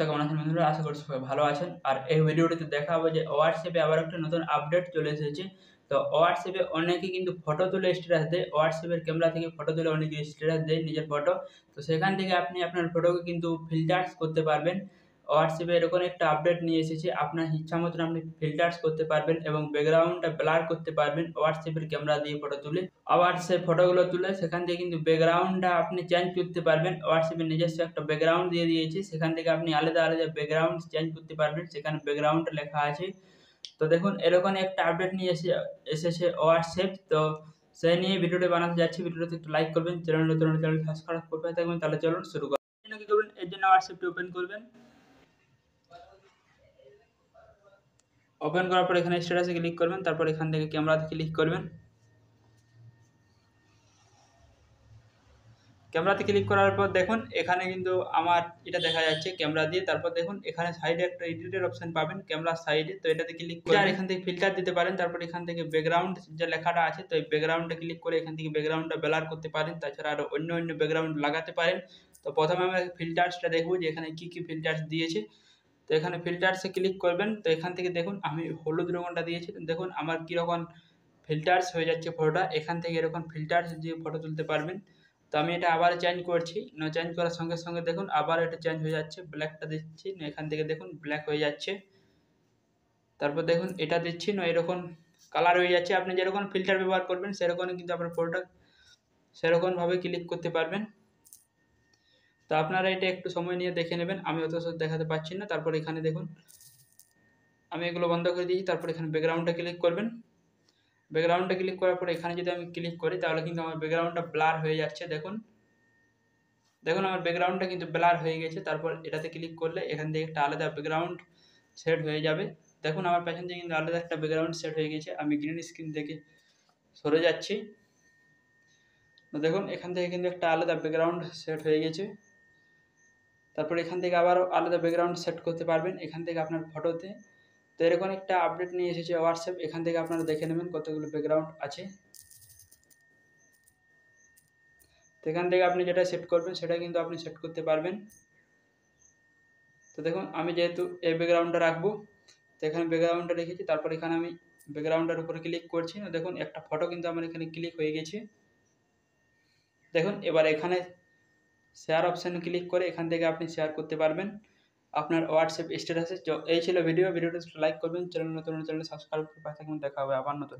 কেমন আছেন বন্ধুরা? আশা করছি সবাই ভালো আছেন। আর এই ভিডিওটিতে দেখাবো যে হোয়াটসঅ্যাপে আবার একটা নতুন আপডেট চলে এসেছে। তো হোয়াটসঅ্যাপে অনেকে কিন্তু ফটো তুলে স্ট্যাটাস দেয়। হোয়াটসঅ্যাপের ক্যামেরা থেকে ফটো তুলে অনেকে স্ট্যাটাস দেয় নিজের ফটো। তো সেখান থেকে আপনি আপনার ফটোকে কিন্তু ফিল্টার্স করতে পারবেন। হোয়াটসঅ্যাপে এরকম একটা আপডেট নিয়ে এসেছে। আপনার ইচ্ছা মতন আপনি ফিল্টার্স করতে পারবেন এবং ব্যাকগ্রাউন্ডটা ব্লার করতে পারবেন হোয়াটসঅ্যাপের ক্যামেরা দিয়ে ফটো তুলে। আবার সেই ফটোগুলো তুলে সেখান থেকে কিন্তু ব্যাকগ্রাউন্ডটা আপনি চেঞ্জ করতে পারবেন। হোয়াটসঅ্যাপে নিজস্ব একটা ব্যাকগ্রাউন্ড দিয়ে দিয়েছে। সেখান থেকে আপনি আলাদা ব্যাকগ্রাউন্ড চেঞ্জ করতে পারবেন। সেখানে ব্যাকগ্রাউন্ড লেখা আছে। তো দেখুন এরকম একটা আপডেট নিয়ে এসেছে হোয়াটসঅ্যাপ। তো সেই নিয়ে ভিডিওটি বানাতে যাচ্ছি। ভিডিওতে একটু লাইক করবেন, চ্যানেল নতুন হলে চ্যানেল সাবস্ক্রাইব করতে থাকবেন। তাহলে চলুন শুরু করি। কি করবেন? এর জন্য হোয়াটসঅ্যাপটি ওপেন করবেন। ওপেন করার পর এখানে স্ট্যাটাসে ক্লিক করবেন। তারপর এখান থেকে ক্যামেরাতে ক্লিক করবেন। ক্যামেরাতে ক্লিক করার পর দেখুন এখানে কিন্তু আমার এটা দেখা যাচ্ছে ক্যামেরা দিয়ে। তারপর দেখুন এখানে সাইডে একটা এডিটের অপশন পাবেন ক্যামেরার সাইডে। তো এটাতে ক্লিক করে আর এখান থেকে ফিল্টার দিতে পারেন। তারপর এখান থেকে ব্যাকগ্রাউন্ড যে লেখাটা আছে, তো এই ব্যাকগ্রাউন্ডে ক্লিক করে এখান থেকে ব্যাকগ্রাউন্ডটা ব্লার করতে পারেন। তাছাড়া আরও অন্য ব্যাকগ্রাউন্ড লাগাতে পারেন। তো প্রথমে আমরা ফিল্টার্সটা দেখব যে এখানে কি ফিল্টার্স দিয়েছে। তো এখানে ফিল্টার্সে ক্লিক করবেন। তো এখান থেকে দেখুন আমি হলুদ রঙটা দিয়েছি। দেখুন আমার কীরকম ফিল্টার্স হয়ে যাচ্ছে ফটোটা। এখান থেকে এরকম ফিল্টার্স দিয়ে ফটো তুলতে পারবেন। তো আমি এটা আবার চেঞ্জ করছি। চেঞ্জ করার সঙ্গে সঙ্গে দেখুন আবার এটা চেঞ্জ হয়ে যাচ্ছে। ব্ল্যাকটা দিচ্ছি, এখান থেকে দেখুন ব্ল্যাক হয়ে যাচ্ছে। তারপর দেখুন এটা দিচ্ছি, এরকম কালার হয়ে যাচ্ছে। আপনি যেরকম ফিল্টার ব্যবহার করবেন সেরকমই কিন্তু আপনার ফটোটা সেরকমভাবে ক্লিক করতে পারবেন। তো আপনারা এটা একটু সময় নিয়ে দেখে নেবেন, আমি অত দেখাতে পারছি না। তারপর এখানে দেখুন আমি এগুলো বন্ধ করে দিয়েছি। তারপর এখানে ব্যাকগ্রাউন্ডে ক্লিক করবেন। ব্যাকগ্রাউন্ডে ক্লিক করার পর এখানে যদি আমি ক্লিক করি তাহলে কিন্তু আমার ব্যাকগ্রাউন্ডটা ব্লার হয়ে যাচ্ছে। দেখুন আমার ব্যাকগ্রাউন্ডটা কিন্তু ব্লার হয়ে গেছে। তারপর এটাতে ক্লিক করলে এখান থেকে একটা আলাদা ব্যাকগ্রাউন্ড সেট হয়ে যাবে। দেখুন আমার পেছন থেকে কিন্তু আলাদা একটা ব্যাকগ্রাউন্ড সেট হয়ে গেছে। আমি গ্রিন স্ক্রিন থেকে সরে যাচ্ছি। তো দেখুন এখান থেকে কিন্তু একটা আলাদা ব্যাকগ্রাউন্ড সেট হয়ে গেছে। তারপর এখান থেকে আবারও আলাদা ব্যাকগ্রাউন্ড সেট করতে পারবেন এখান থেকে আপনার ফটোতে। তো এরকম একটা আপডেট নিয়ে এসেছে হোয়াটসঅ্যাপ। এখান থেকে আপনারা দেখে নেবেন কতগুলো ব্যাকগ্রাউন্ড আছে। তো এখান থেকে আপনি যেটা সেট করবেন সেটা কিন্তু আপনি সেট করতে পারবেন। তো দেখুন আমি যেহেতু এই ব্যাকগ্রাউন্ডটা রাখবো, তো এখানে ব্যাকগ্রাউন্ডটা রেখেছি। তারপর এখানে আমি ব্যাকগ্রাউন্ডের উপরে ক্লিক করছি। দেখুন একটা ফটো কিন্তু আমার এখানে ক্লিক হয়ে গেছে। দেখুন এবার এখানে শেয়ার অপশানে ক্লিক করে এখান থেকে আপনি শেয়ার করতে পারবেন আপনার হোয়াটসঅ্যাপ স্ট্যাটাসে। এই ছিল ভিডিওটা লাইক করবেন, চ্যানেল নতুন চ্যানেল সাবস্ক্রাইব করে পাশে থাকবেন। দেখা হবে আবার নতুন।